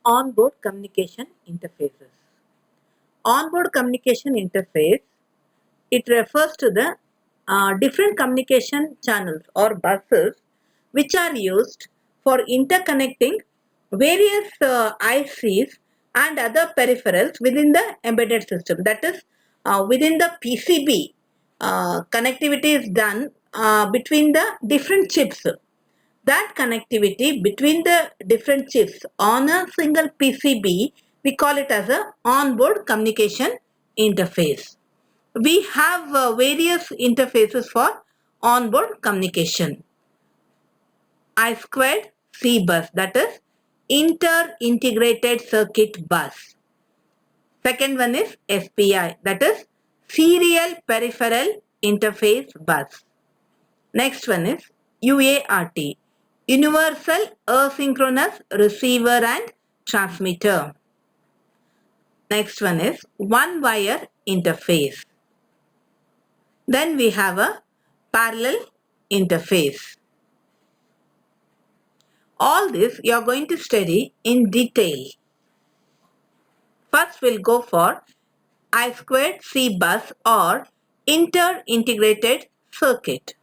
Onboard communication interfaces. Onboard communication interface, it refers to the different communication channels or buses which are used for interconnecting various ICs and other peripherals within the embedded system. That is, within the PCB, connectivity is done between the different chips. That connectivity between the different chips on a single PCB, we call it as a onboard communication interface. We have various interfaces for onboard communication. I2C bus, that is inter-integrated circuit bus. Second one is SPI, that is serial peripheral interface bus. Next one is UART, Universal Asynchronous Receiver and Transmitter. Next one is one wire interface. Then we have a parallel interface. All this you are going to study in detail. First we'll go for I2C bus or inter-integrated circuit.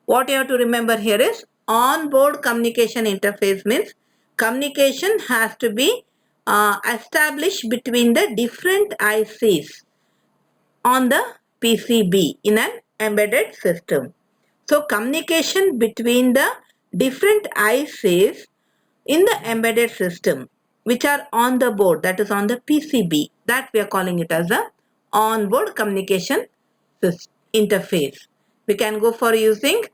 What you have to remember here is onboard communication interface means communication has to be established between the different ICs on the PCB in an embedded system. So communication between the different ICs in the embedded system which are on the board, that is on the PCB, that we are calling it as a onboard communication interface. We can go for using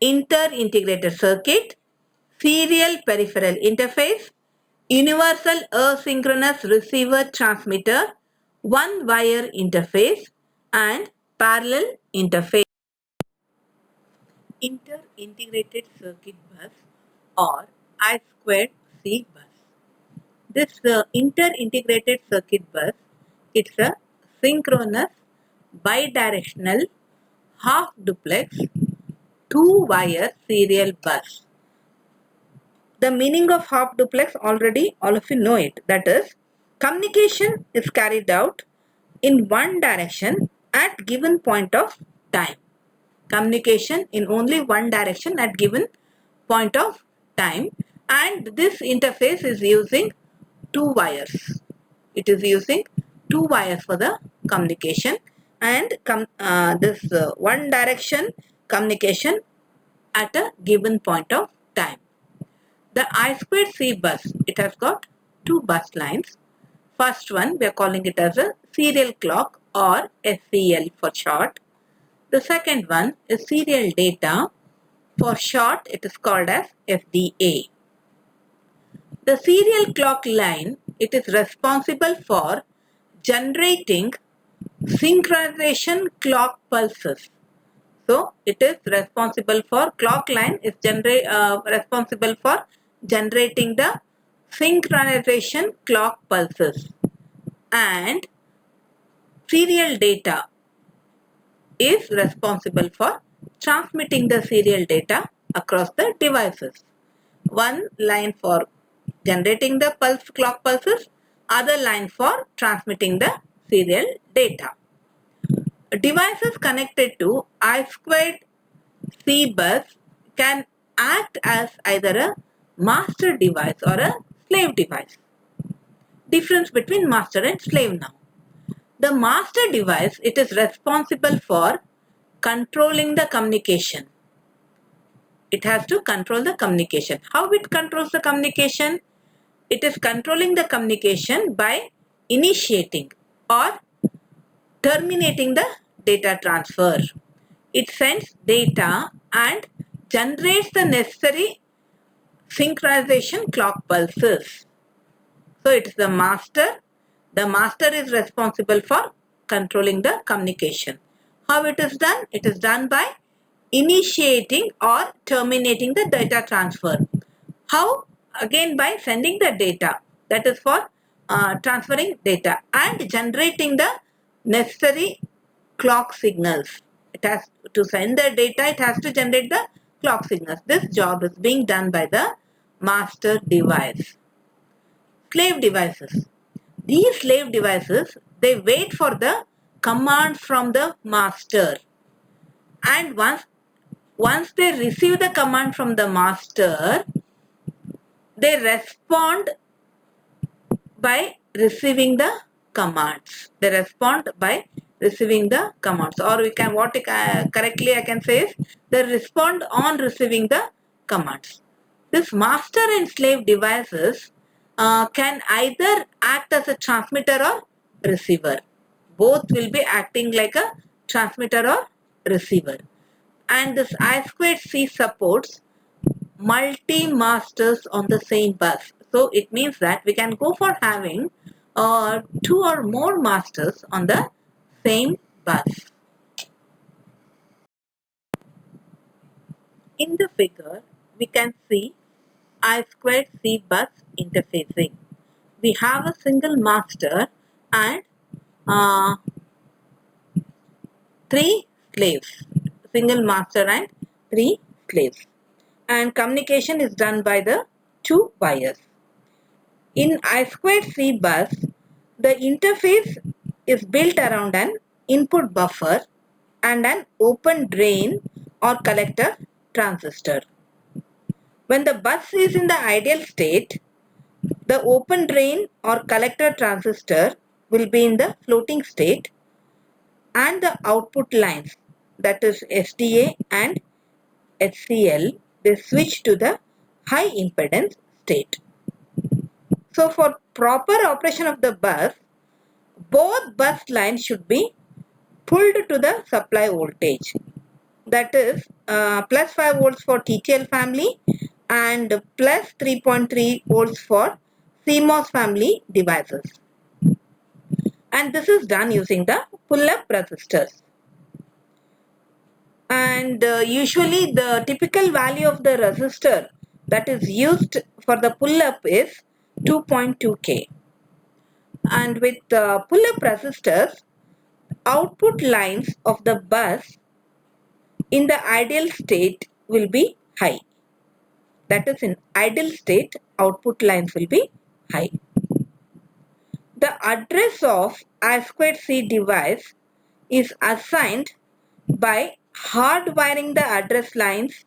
inter-integrated circuit, serial peripheral interface, universal asynchronous receiver transmitter, one wire interface and parallel interface. Inter-integrated circuit bus or I2C bus. This inter-integrated circuit bus, it's a synchronous bidirectional half duplex two-wire serial bus. The meaning of half duplex already all of you know it. That is, communication is carried out in one direction at given point of time. Communication in only one direction at given point of time, and this interface is using two wires. It is using two wires for the communication and this one direction communication at a given point of time. The I2C bus, it has got two bus lines. First one, we are calling it as a serial clock or SCL for short. The second one is serial data. For short, it is called as SDA. The serial clock line, it is responsible for generating synchronization clock pulses. So, it is responsible for clock line is responsible for generating the synchronization clock pulses, and serial data is responsible for transmitting the serial data across the devices. One line for generating the clock pulses, other line for transmitting the serial data. Devices connected to I2C bus can act as either a master device or a slave device. Difference between master and slave now. The master device, it is responsible for controlling the communication. It has to control the communication. How it controls the communication? It is controlling the communication by initiating or terminating the data transfer. It sends data and generates the necessary synchronization clock pulses. So it is the master. The master is responsible for controlling the communication. How it is done? It is done by initiating or terminating the data transfer. How? Again by sending the data. That is for transferring data and generating the necessary clock signals. It has to send the data, it has to generate the clock signals. This job is being done by the master device. slave devices. These slave devices, they wait for the command from the master, and once they receive the command from the master, they respond by receiving the commands. They respond by receiving the commands, or we can correctly I can say is they respond on receiving the commands. This master and slave devices can either act as a transmitter or receiver. Both will be acting like a transmitter or receiver. And this I2C supports multi-masters on the same bus. So it means that we can go for having two or more masters on the same bus. In the figure, we can see I2C bus interfacing. We have a single master and three slaves. Single master and three slaves. And communication is done by the two wires. In I2C bus, the interface is built around an input buffer and an open drain or collector transistor. When the bus is in the ideal state, the open drain or collector transistor will be in the floating state, and the output lines, that is SDA and HCL, they switch to the high impedance state. So for proper operation of the bus, both bus lines should be pulled to the supply voltage. That is plus 5 volts for TTL family and plus 3.3 volts for CMOS family devices. And this is done using the pull-up resistors. And usually the typical value of the resistor that is used for the pull-up is 2.2K. And with pull-up resistors, output lines of the bus in the ideal state will be high. That is, in ideal state, output lines will be high. The address of I2C device is assigned by hardwiring the address lines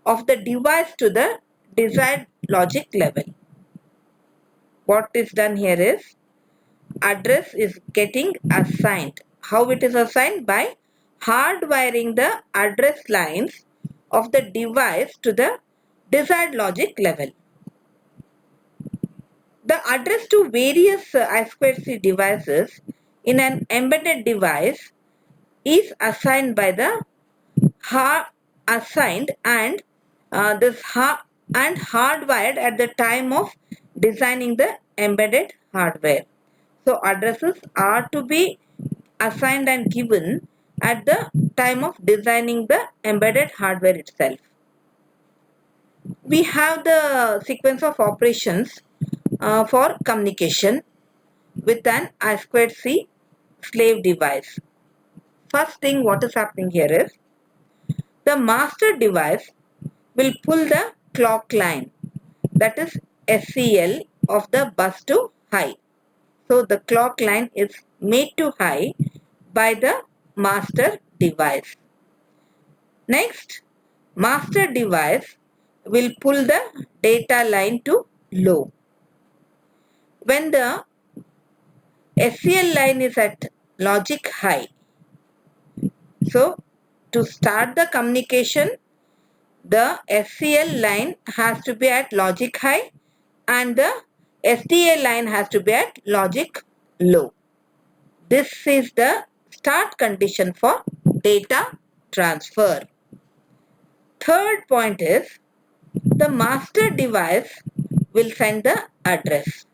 of the device to the desired logic level. What is done here is address is getting assigned. How it is assigned? By hardwiring the address lines of the device to the desired logic level. The address to various I2C devices in an embedded device is assigned by the hardwired at the time of designing the embedded hardware. So addresses are to be assigned and given at the time of designing the embedded hardware itself. We have the sequence of operations for communication with an I2C slave device. First thing what is happening here is the master device will pull the clock line, that is SCL, of the bus to high. So the clock line is made to high by the master device. Next, master device will pull the data line to low. When the SCL line is at logic high, so to start the communication, the SCL line has to be at logic high and the SDA line has to be at logic low. This is the start condition for data transfer. Third point is the master device will send the address.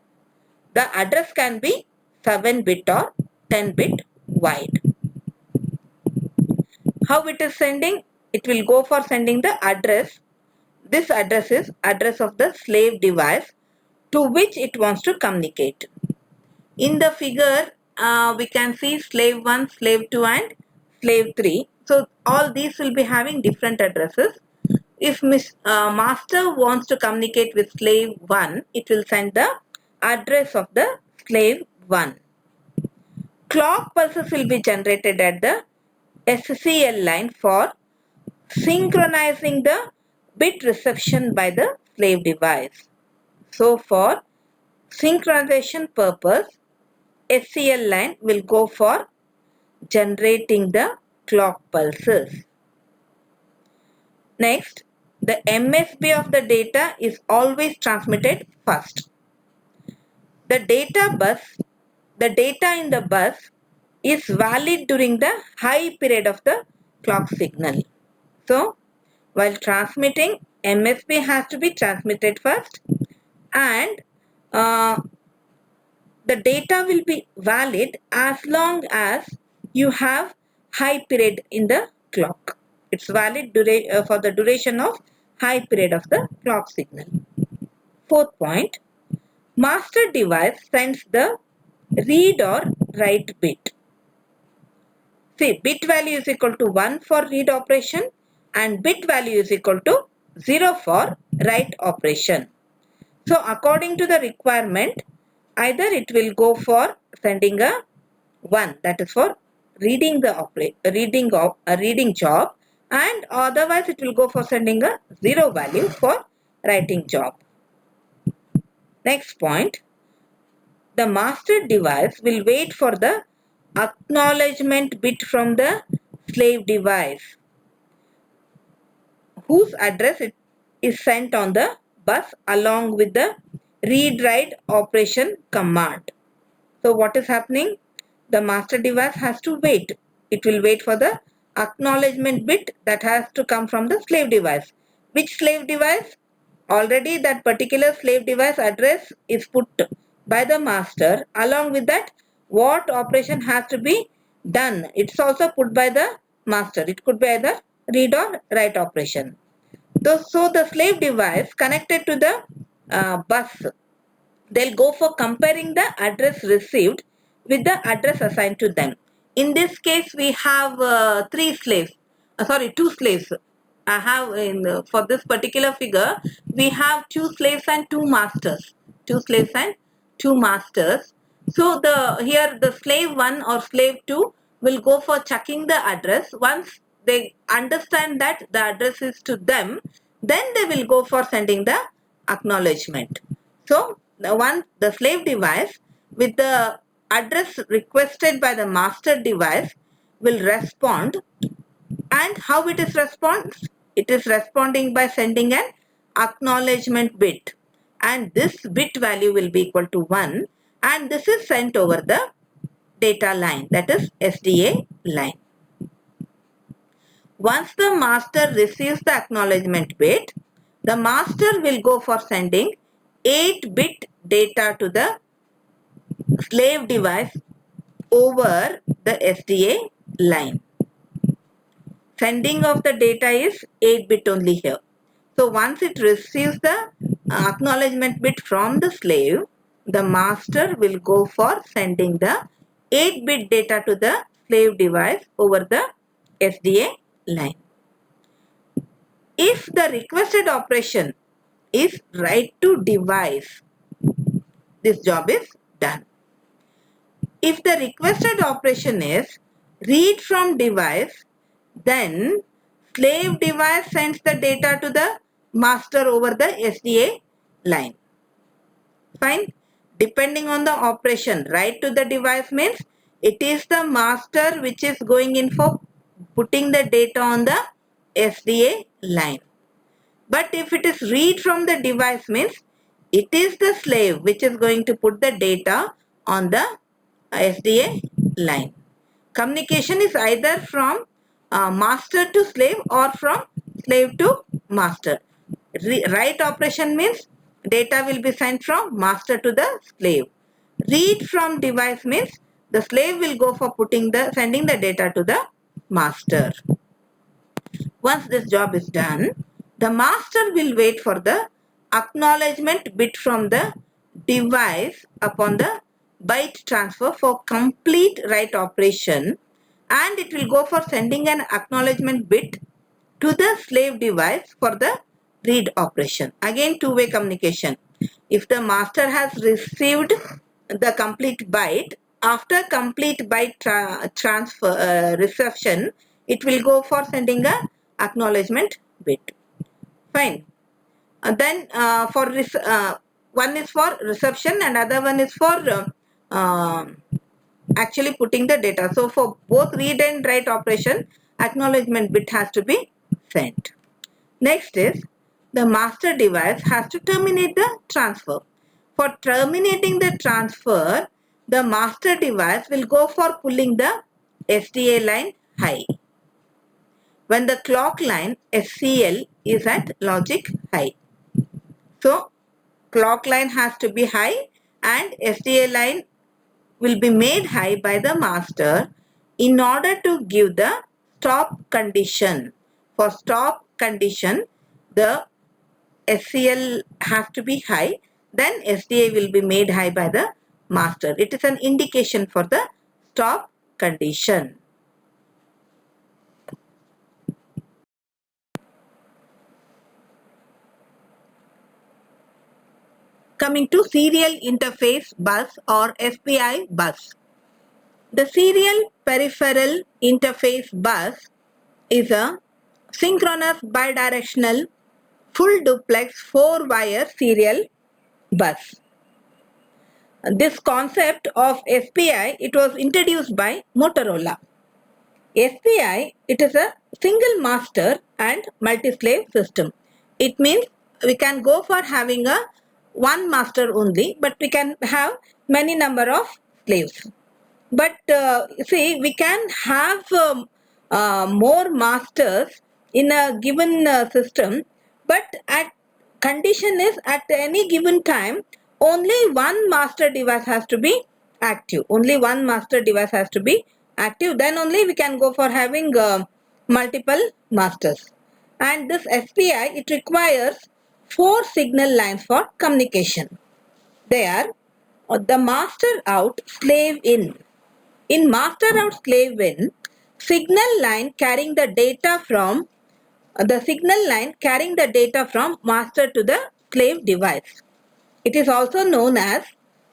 The address can be 7-bit or 10-bit wide. How it is sending? It will go for sending the address. This address is address of the slave device to which it wants to communicate. In the figure, we can see slave 1, slave 2 and slave 3. So all these will be having different addresses. If master wants to communicate with slave 1, it will send the address of the slave 1. Clock pulses will be generated at the SCL line for synchronizing the bit reception by the slave device. So for synchronization purpose, SCL line will go for generating the clock pulses. Next, the MSB of the data is always transmitted first. The data in the bus is valid during the high period of the clock signal. So, while transmitting, MSB has to be transmitted first, and the data will be valid as long as you have high period in the clock. It's valid for the duration of high period of the clock signal. Fourth point, master device sends the read or write bit. See, bit value is equal to 1 for read operation and bit value is equal to 0 for write operation. So, according to the requirement, either it will go for sending a 1, that is for reading the reading job, and otherwise it will go for sending a 0 value for writing job. Next point, the master device will wait for the acknowledgement bit from the slave device, whose address is sent on the bus along with the read-write operation command. So what is happening? The master device has to wait. It will wait for the acknowledgement bit that has to come from the slave device. Which slave device? Already that particular slave device address is put by the master. Along with that, what operation has to be done? It's also put by the master. It could be either read or write operation. So the slave device connected to the bus, they'll go for comparing the address received with the address assigned to them. In this case, we have two slaves. I have for this particular figure, we have 2 slaves and 2 masters. 2 slaves and 2 masters. So here the slave 1 or slave 2 will go for checking the address. Once they understand that the address is to them, then they will go for sending the acknowledgement. So the slave device with the address requested by the master device will respond. And how it is response? It is responding by sending an acknowledgement bit, and this bit value will be equal to 1, and this is sent over the data line, that is SDA line. Once the master receives the acknowledgement bit, the master will go for sending 8-bit data to the slave device over the SDA line. Sending of the data is 8-bit only here. So once it receives the acknowledgement bit from the slave, the master will go for sending the 8-bit data to the slave device over the SDA line. If the requested operation is write to device, this job is done. If the requested operation is read from device, then slave device sends the data to the master over the SDA line. Fine. Depending on the operation, write to the device means it is the master which is going in for putting the data on the SDA line. But if it is read from the device means it is the slave which is going to put the data on the SDA line. Communication is either from master to slave or from slave to master. Write operation means data will be sent from master to the slave. Read from device means the slave will go for sending the data to the master. Once this job is done, the master will wait for the acknowledgement bit from the device upon the byte transfer for complete write operation, and it will go for sending an acknowledgement bit to the slave device for the read operation. Again, two-way communication. If the master has received the complete byte, after complete byte transfer reception, it will go for sending a acknowledgement bit. Fine. Then for one is for reception and other one is for actually putting the data. So for both read and write operation, acknowledgement bit has to be sent. Next is the master device has to terminate the transfer. For terminating the transfer, the master device will go for pulling the SDA line high when the clock line SCL is at logic high. So clock line has to be high and SDA line will be made high by the master in order to give the stop condition. For stop condition, the SCL has to be high, then SDA will be made high by the master. It is an indication for the stop condition. Coming to serial interface bus or SPI bus. The serial peripheral interface bus is a synchronous bidirectional full duplex 4-wire serial bus. This concept of SPI, it was introduced by Motorola. SPI, it is a single master and multi-slave system. It means we can go for having a one master only, but we can have many number of slaves. But see, we can have more masters in a given system, but at condition is at any given time only one master device has to be active. Only one master device has to be active. Then only we can go for having multiple masters. And this SPI, it requires 4 signal lines for communication. They are the master out, slave in. In master out slave in, signal line carrying the data from master to the slave device. It is also known as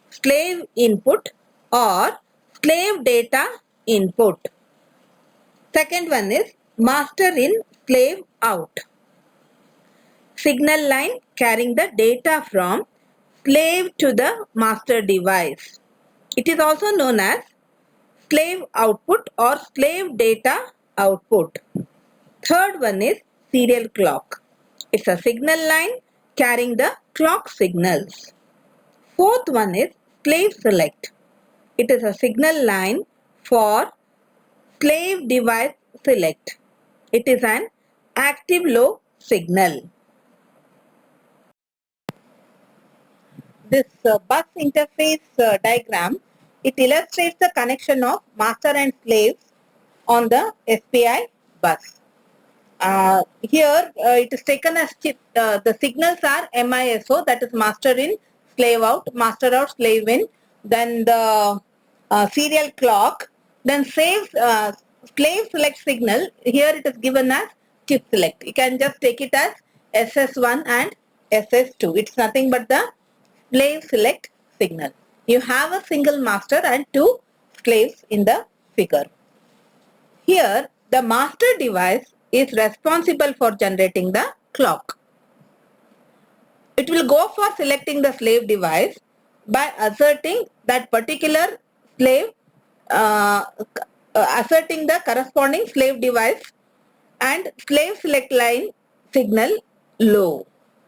slave input or slave data input. Second one is master in, slave out. Signal line carrying the data from slave to the master device. It is also known as slave output or slave data output. Third one is serial clock. It's a signal line carrying the clock signals. Fourth one is slave select. It is a signal line for slave device select. It is an active low signal. This bus interface diagram, it illustrates the connection of master and slaves on the SPI bus. Here it is taken as chip. The signals are MISO, that is master in, slave out, master out, slave in. Then the serial clock. Then slave select signal. Here it is given as chip select. You can just take it as SS1 and SS2. It's nothing but the slave select signal. You have a single master and 2 slaves in the figure. Here the master device is responsible for generating the clock. It will go for selecting the slave device by asserting that particular slave, asserting the corresponding slave device and slave select line signal low.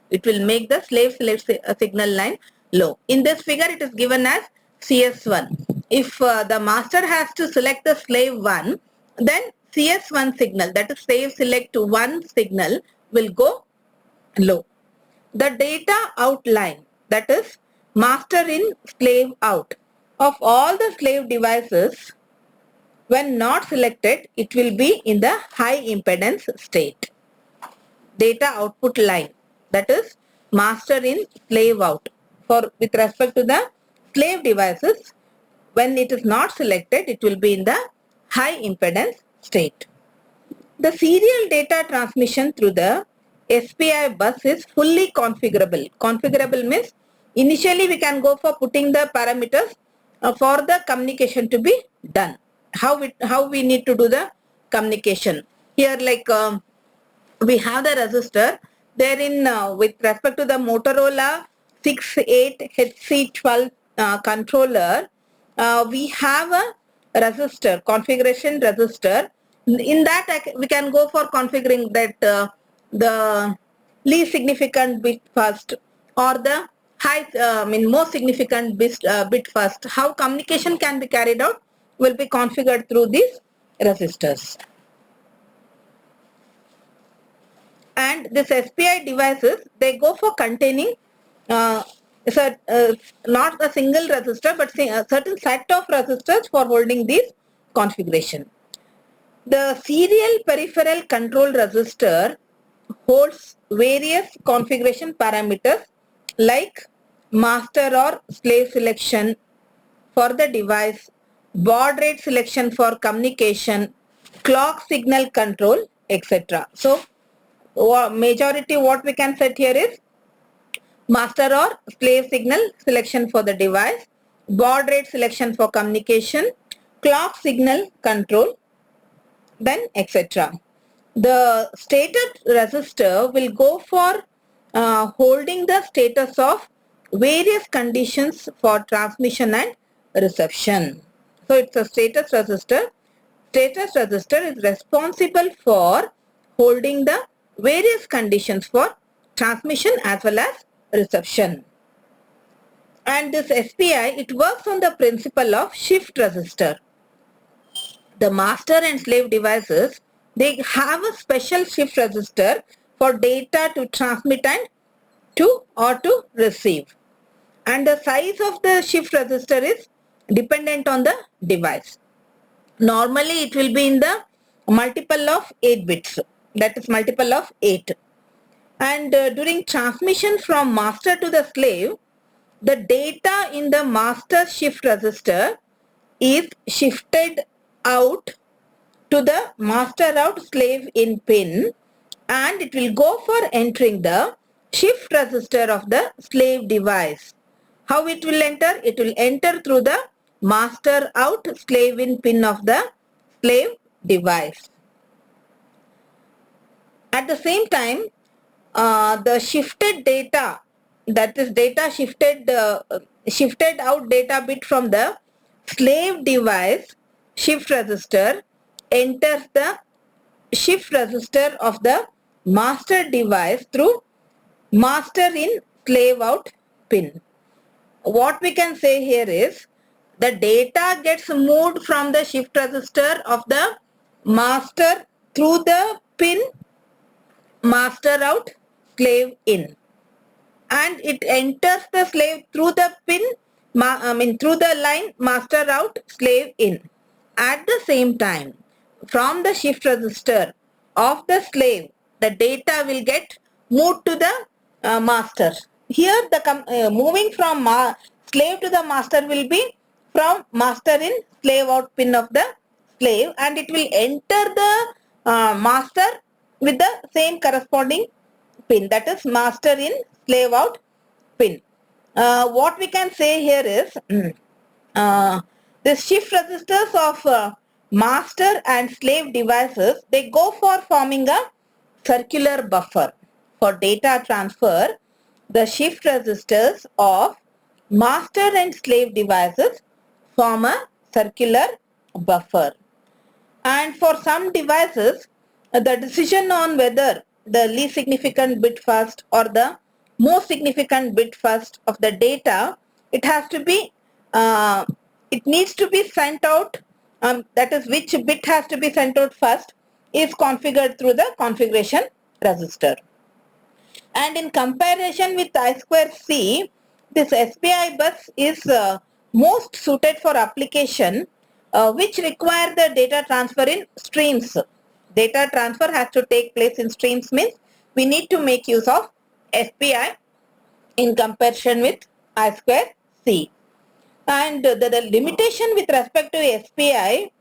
It will make the slave select signal line low. In this figure it is given as CS1. If the master has to select the slave 1, then CS1 signal, that is slave select 1 signal, will go low. The data outline, that is master in, slave out, of all the slave devices, when not selected, it will be in the high impedance state. Data output line, that is master in, slave out, for with respect to the slave devices, when it is not selected, it will be in the high impedance state. The serial data transmission through the SPI bus is fully configurable. Configurable means Initially, we can go for putting the parameters for the communication to be done. How we need to do the communication here, like we have the resistor therein with respect to the Motorola 68HC12 controller. We have a resistor, configuration resistor. In that we can go for configuring that the least significant bit first or the most significant bit first. How communication can be carried out will be configured through these resistors. And this SPI devices, they go for containing not a single resistor but a certain set of resistors for holding these configuration. The serial peripheral control resistor holds various configuration parameters like master or slave selection for the device, baud rate selection for communication, clock signal control, etc. So majority what we can set here is master or slave signal selection for the device, baud rate selection for communication, clock signal control, then etc. The status resistor will go for holding the status of various conditions for transmission and reception. So it's a status resistor. Status resistor is responsible for holding the various conditions for transmission as well as reception. And this SPI, it works on the principle of shift resistor. The master and slave devices, they have a special shift resistor for data to transmit and to receive. And the size of the shift resistor is dependent on the device. Normally it will be in the multiple of 8 bits, that is multiple of 8. And during transmission from master to the slave, the data in the master shift resistor is shifted out to the master out slave in pin, and it will go for entering the shift resistor of the slave device. How it will enter? It will enter through the master out slave in pin of the slave device. At the same time, the shifted data, that is data shifted out data bit from the slave device shift resistor enters the shift resistor of the master device through master in slave out pin. What we can say here is the data gets moved from the shift resistor of the master through the pin master out slave in, and it enters the slave through the pin through the line master out slave in. At the same time, from the shift resistor of the slave, the data will get moved to the master. Here the moving from slave to the master will be from master in slave out pin of the slave, and it will enter the master with the same corresponding pin, that is master in slave out pin. What we can say here is the shift resistors of master and slave devices, they go for forming a circular buffer. For data transfer, the shift resistors of master and slave devices form a circular buffer. And for some devices, the decision on whether the least significant bit first or the most significant bit first of the data, it has to be it needs to be sent out, that is which bit has to be sent out first is configured through the configuration resistor. And in comparison with I2C, this SPI bus is most suited for application which require the data transfer in streams. Data transfer has to take place in streams, means we need to make use of SPI in comparison with I2C. And the limitation with respect to SPI,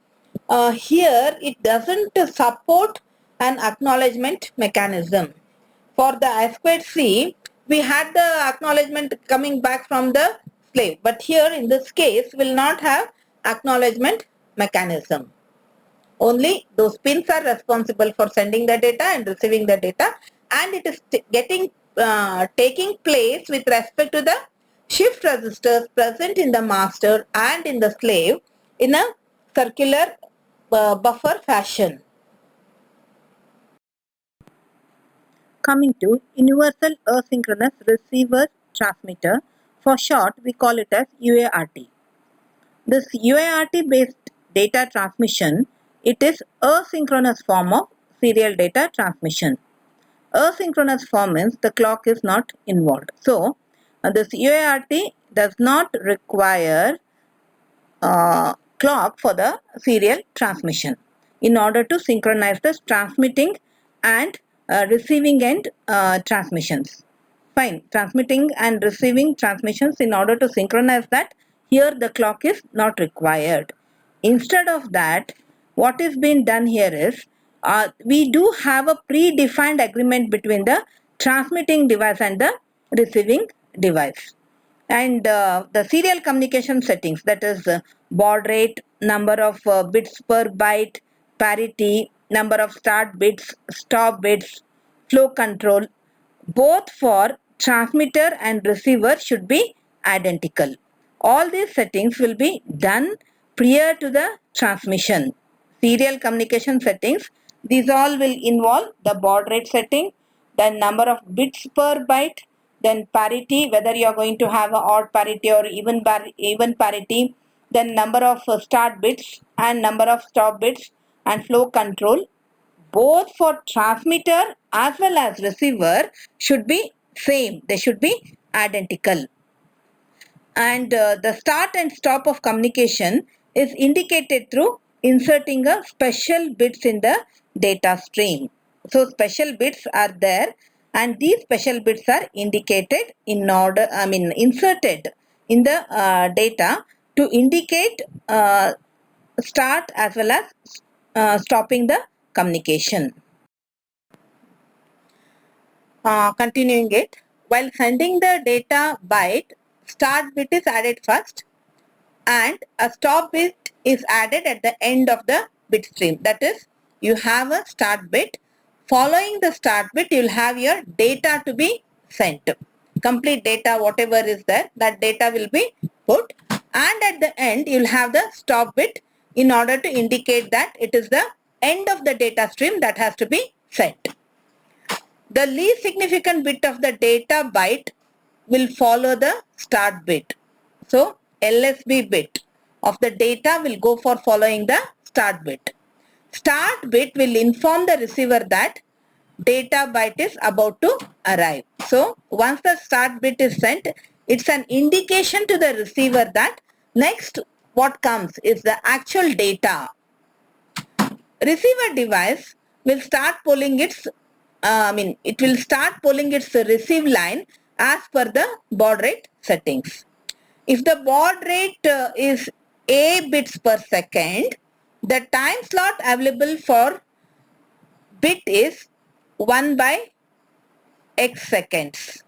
here it doesn't support an acknowledgement mechanism. For the I2C, we had the acknowledgement coming back from the slave. But here in this case will not have acknowledgement mechanism. Only those pins are responsible for sending the data and receiving the data, and it is taking place with respect to the shift registers present in the master and in the slave in a circular buffer fashion. Coming to Universal Asynchronous Receiver Transmitter, for short we call it as UART. This UART based data transmission, it is asynchronous form of serial data transmission. Asynchronous form means the clock is not involved. So this UART does not require clock for the serial transmission in order to synchronize the transmitting and receiving end transmissions. Fine, transmitting and receiving transmissions, in order to synchronize that, here the clock is not required. Instead of that, what is being done here is we do have a predefined agreement between the transmitting device and the receiving device. And the serial communication settings, that is baud rate, number of bits per byte, parity, number of start bits, stop bits, flow control, both for transmitter and receiver should be identical. All these settings will be done prior to the transmission. Serial communication settings, these all will involve the baud rate setting, the number of bits per byte, then parity, whether you are going to have a odd parity or even parity, then number of start bits and number of stop bits, and flow control, both for transmitter as well as receiver should be same. They should be identical. And the start and stop of communication is indicated through inserting a special bits in the data stream. So special bits are there, and these special bits are indicated inserted in the data to indicate start as well as stopping the communication. Continuing it, while sending the data byte, start bit is added first and a stop bit is added at the end of the bit stream. That is, you have a start bit. Following the start bit, you will have your data to be sent. Complete data, whatever is there, that data will be put, and at the end you will have the stop bit in order to indicate that it is the end of the data stream that has to be sent. The least significant bit of the data byte will follow the start bit. So LSB bit of the data will go for following the start bit. Start bit will inform the receiver that data byte is about to arrive. So once the start bit is sent, it's an indication to the receiver that next what comes is the actual data. Receiver device will start pulling its it will start pulling its receive line as per the baud rate settings. If the baud rate is A bits per second, the time slot available for bit is 1 by x seconds.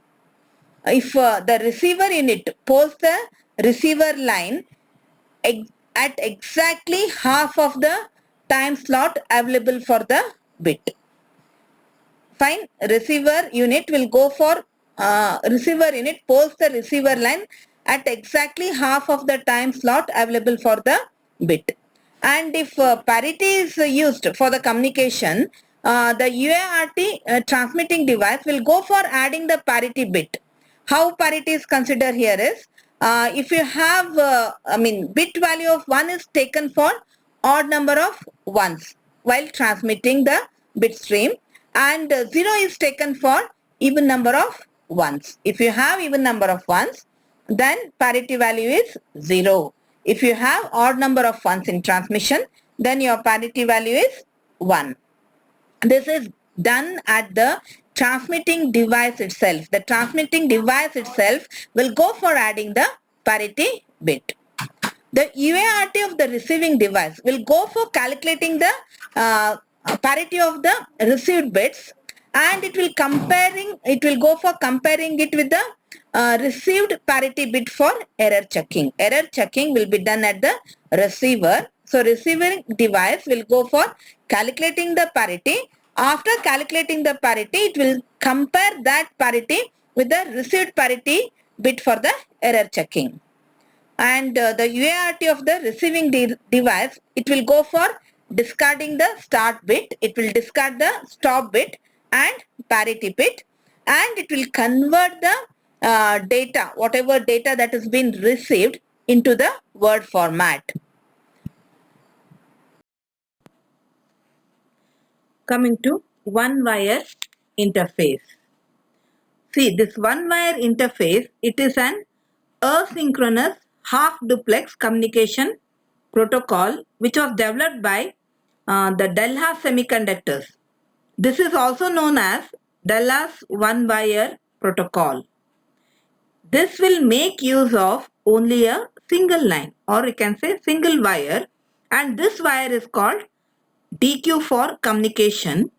If the receiver unit pulls the receiver line at exactly half of the time slot available for the bit. Fine, receiver unit will go for receiver unit pulls the receiver line at exactly half of the time slot available for the bit. And if parity is used for the communication, the UART transmitting device will go for adding the parity bit. How parity is considered here is, if you have bit value of 1 is taken for odd number of ones while transmitting the bit stream, and 0 is taken for even number of ones. If you have even number of ones, then parity value is 0. If you have odd number of ones in transmission, then your parity value is 1. This is done at the transmitting device itself. The transmitting device itself will go for adding the parity bit. The UART of the receiving device will go for calculating the parity of the received bits and it will go for comparing it with the received parity bit for error checking. Error checking will be done at the receiver. So receiving device will go for calculating the parity. After calculating the parity, it will compare that parity with the received parity bit for the error checking. And the UART of the receiving device, it will go for discarding the start bit, it will discard the stop bit and parity bit, and it will convert the data, whatever data that has been received, into the word format. Coming to one wire interface. See, this one wire interface, it is an asynchronous half duplex communication protocol which was developed by the Dallas Semiconductors. This is also known as Dallas one wire protocol. This will make use of only a single line, or you can say single wire, and this wire is called DQ for communication,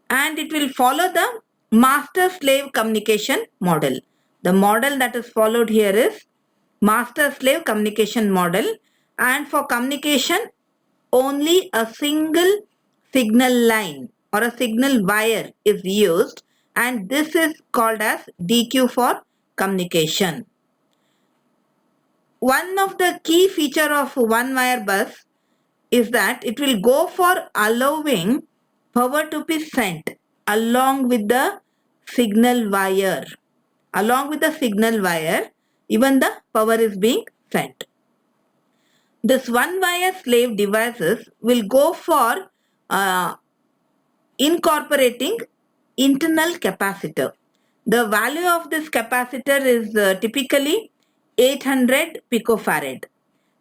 and it will follow the master-slave communication model. The model that is followed here is master-slave communication model, and for communication only a single signal line or a signal wire is used, and this is called as DQ for communication. One of the key feature of one wire bus is that it will go for allowing power to be sent along with the signal wire. Along with the signal wire, even the power is being sent. This one wire slave devices will go for incorporating internal capacitor. The value of this capacitor is typically 800 picofarad.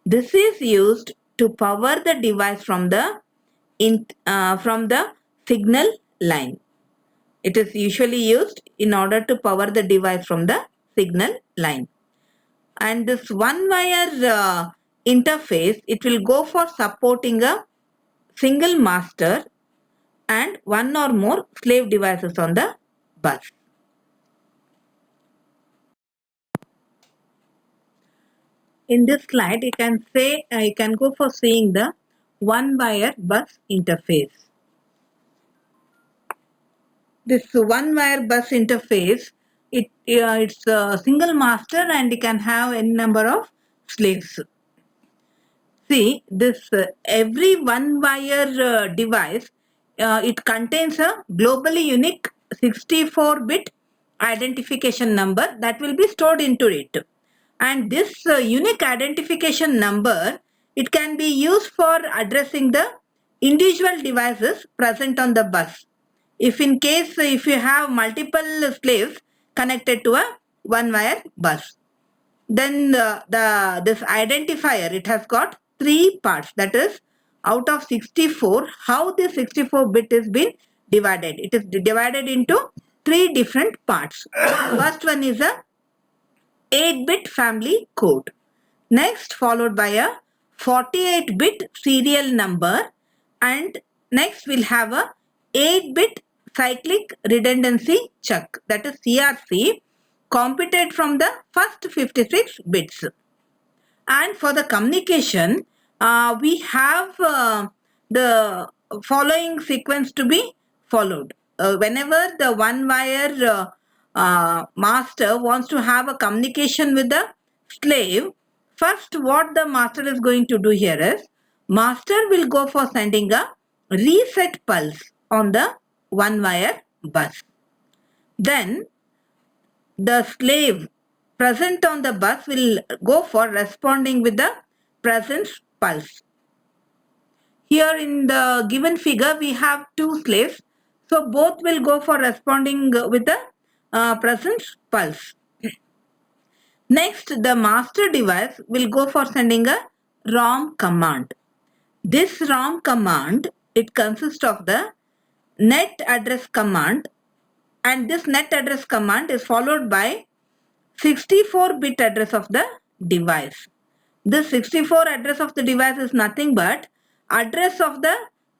This is used to power the device from the signal line. It is usually used in order to power the device from the signal line. And this one wire interface, it will go for supporting a single master and one or more slave devices on the bus. In this slide, you can go for seeing the one wire bus interface. This one wire bus interface, it's a single master and it can have any number of slaves. See, this every one wire device, it contains a globally unique 64-bit identification number that will be stored into it. And this unique identification number, it can be used for addressing the individual devices present on the bus. If in case if you have multiple slaves connected to a one wire bus, then this identifier, it has got 3 parts. That is, out of 64, how this 64 bit is been divided. It is divided into 3 different parts. First one is a 8-bit family code. Next, followed by a 48-bit serial number, and next we'll have a 8-bit cyclic redundancy check, that is CRC, computed from the first 56 bits. And for the communication, we have the following sequence to be followed. Whenever the one wire master wants to have a communication with the slave, first what the master is going to do here is, master will go for sending a reset pulse on the one wire bus. Then the slave present on the bus will go for responding with the presence pulse. Here in the given figure, we have 2 slaves. So both will go for responding with the presence pulse. Next, the master device will go for sending a ROM command. This ROM command, it consists of the net address command, and this net address command is followed by 64-bit address of the device. This 64 address of the device is nothing but address of the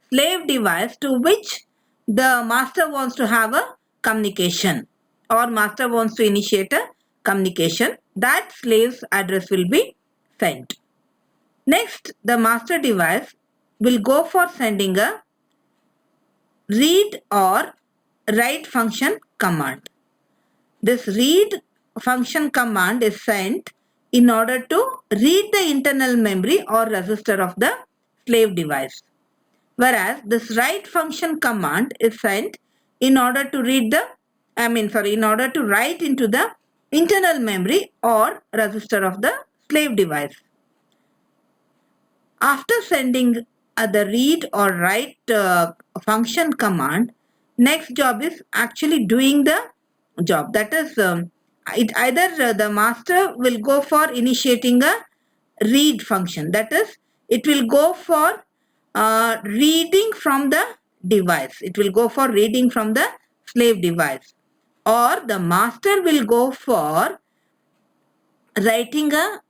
slave device to which the master wants to have a communication, or master wants to initiate a communication, that slave's address will be sent. Next, the master device will go for sending a read or write function command. This read function command is sent in order to read the internal memory or register of the slave device. Whereas this write function command is sent in order to read the, in order to write into the internal memory or register of the slave device. After sending the read or write function command, next job is actually doing the job. That is, it either the master will go for initiating a read function. That is, it will go for reading from the device. It will go for reading from the slave device. Or the master will go for writing a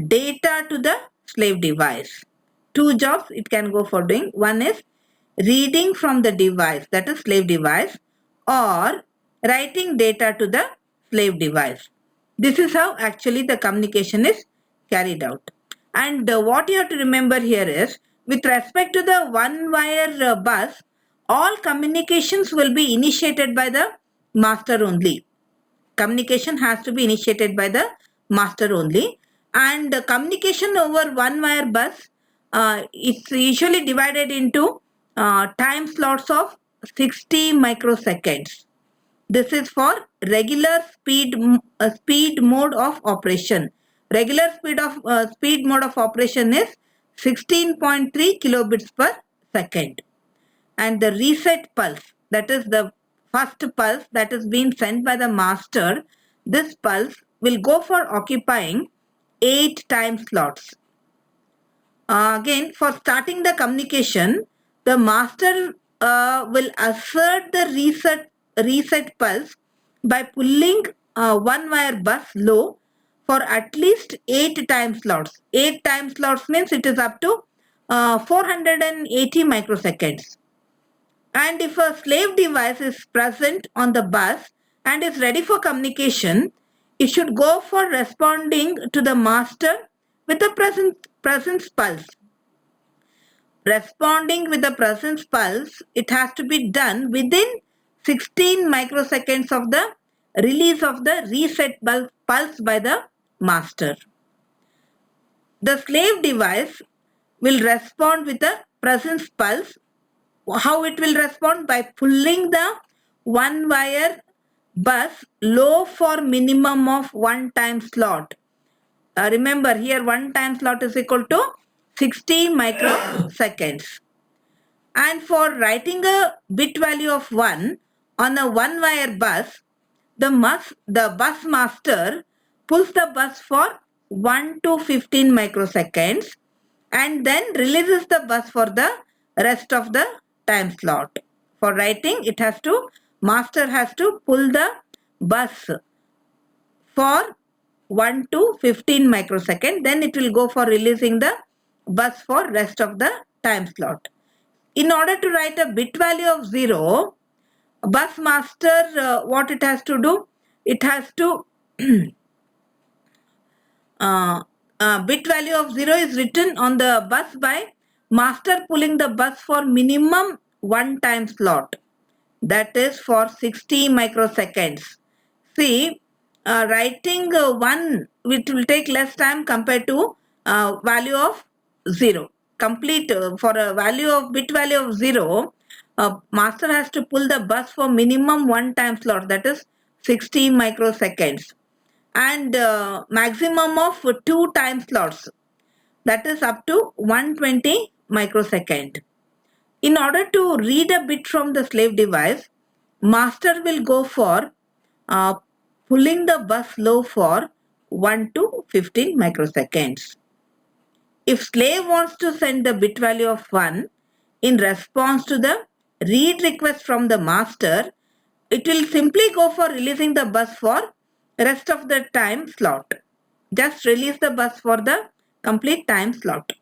data to the slave device. Two jobs it can go for doing. One is reading from the device, that is slave device, or writing data to the slave device. This is how actually the communication is carried out. And what you have to remember here is, with respect to the one wire bus, all communications will be initiated by the master only. Communication has to be initiated by the master only. And communication over one wire bus, it's usually divided into time slots of 60 microseconds. This is for regular speed mode of operation. Regular speed mode of operation is 16.3 kilobits per second. And the reset pulse, that is the first pulse that is being sent by the master, this pulse will go for occupying 8 time slots. Again, for starting the communication, the master will assert the reset pulse by pulling one wire bus low for at least 8 time slots. 8 time slots means it is up to 480 microseconds. And if a slave device is present on the bus and is ready for communication, it should go for responding to the master with the presence pulse. Responding with the presence pulse, it has to be done within 16 microseconds of the release of the reset pulse by the master. The slave device will respond with a presence pulse. How it will respond? By pulling the one wire bus low for minimum of 1 time slot. Remember here 1 time slot is equal to 60 microseconds. And for writing a bit value of 1 on a one wire bus, the bus master pulls the bus for 1 to 15 microseconds and then releases the bus for the rest of the time slot. For writing, master has to pull the bus for 1 to 15 microseconds. Then it will go for releasing the bus for rest of the time slot. In order to write a bit value of 0, bus master, what it has to do? It has to bit value of 0 is written on the bus by master pulling the bus for minimum 1 time slot. That is for 60 microseconds. See, writing 1, it will take less time compared to value of 0. Complete for a bit value of 0, master has to pull the bus for minimum 1 time slot, that is 60 microseconds, and maximum of 2 time slots, that is up to 120 microsecond. In order to read a bit from the slave device, master will go for pulling the bus low for 1 to 15 microseconds. If slave wants to send the bit value of 1 in response to the read request from the master, it will simply go for releasing the bus for rest of the time slot. Just release the bus for the complete time slot.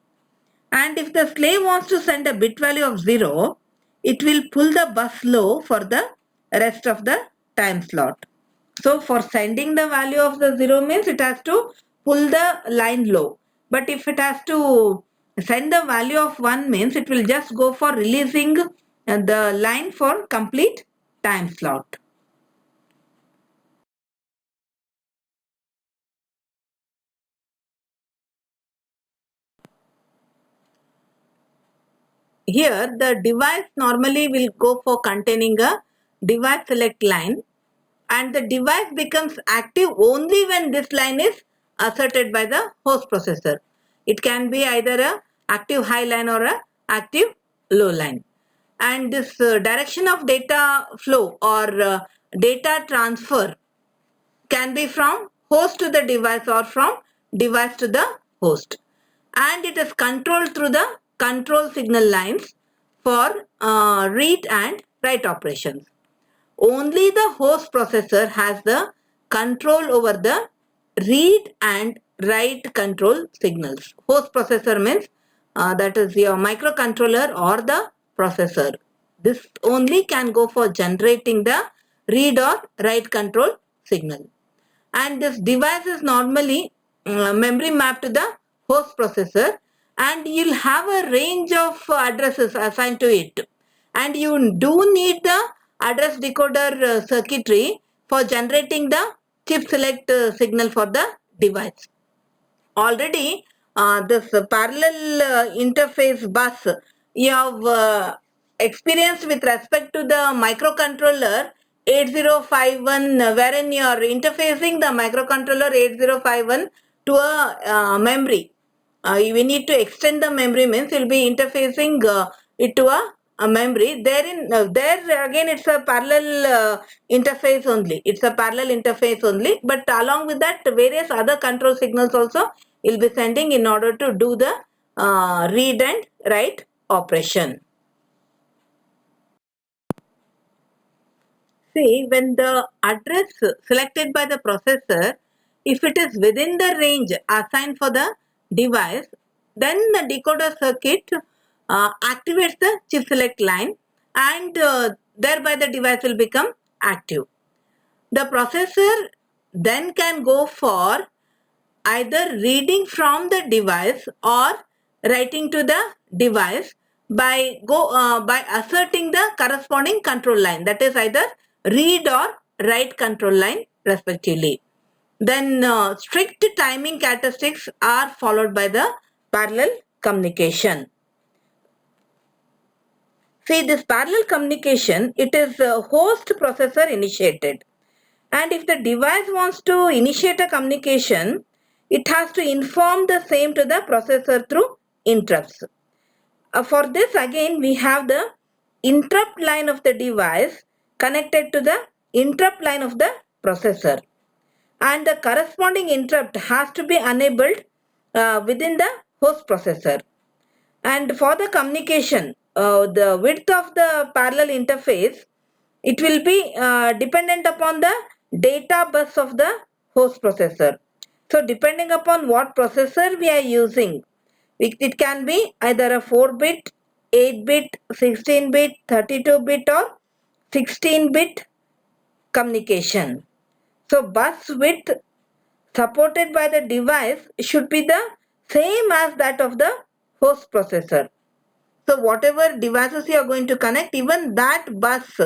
And if the slave wants to send a bit value of 0, it will pull the bus low for the rest of the time slot. So for sending the value of the 0 means it has to pull the line low. But if it has to send the value of 1 means it will just go for releasing the line for complete time slot. Here the device normally will go for containing a device select line, and the device becomes active only when this line is asserted by the host processor. It can be either a active high line or a active low line. And this direction of data flow or data transfer can be from host to the device or from device to the host, and it is controlled through the control signal lines for read and write operations. Only the host processor has the control over the read and write control signals. Host processor means that is your microcontroller or the processor. This only can go for generating the read or write control signal. And this device is normally memory mapped to the host processor, and you'll have a range of addresses assigned to it, and you do need the address decoder circuitry for generating the chip select signal for the device. Already this parallel interface bus you have experienced with respect to the microcontroller 8051, wherein you are interfacing the microcontroller 8051 to a memory. We need to extend the memory means you'll be interfacing it to a memory. There again it's a parallel interface only. It's a parallel interface only, but along with that various other control signals also you'll be sending in order to do the read and write operation. See, when the address selected by the processor, if it is within the range assigned for the device, then the decoder circuit activates the chip select line, and thereby the device will become active. The processor then can go for either reading from the device or writing to the device by asserting the corresponding control line, that is either read or write control line respectively. Then strict timing characteristics are followed by the parallel communication. See, this parallel communication, it is host processor initiated, and if the device wants to initiate a communication, it has to inform the same to the processor through interrupts. For this again we have the interrupt line of the device connected to the interrupt line of the processor, and the corresponding interrupt has to be enabled within the host processor. And for the communication, the width of the parallel interface, it will be dependent upon the data bus of the host processor. So depending upon what processor we are using, it can be either a 4-bit, 8-bit, 16-bit, 32-bit or 16-bit communication. So bus width supported by the device should be the same as that of the host processor. So whatever devices you are going to connect, even that bus,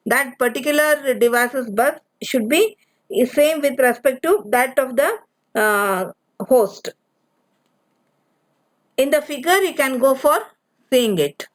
that particular device's bus should be same with respect to that of the host. In the figure you can go for seeing it.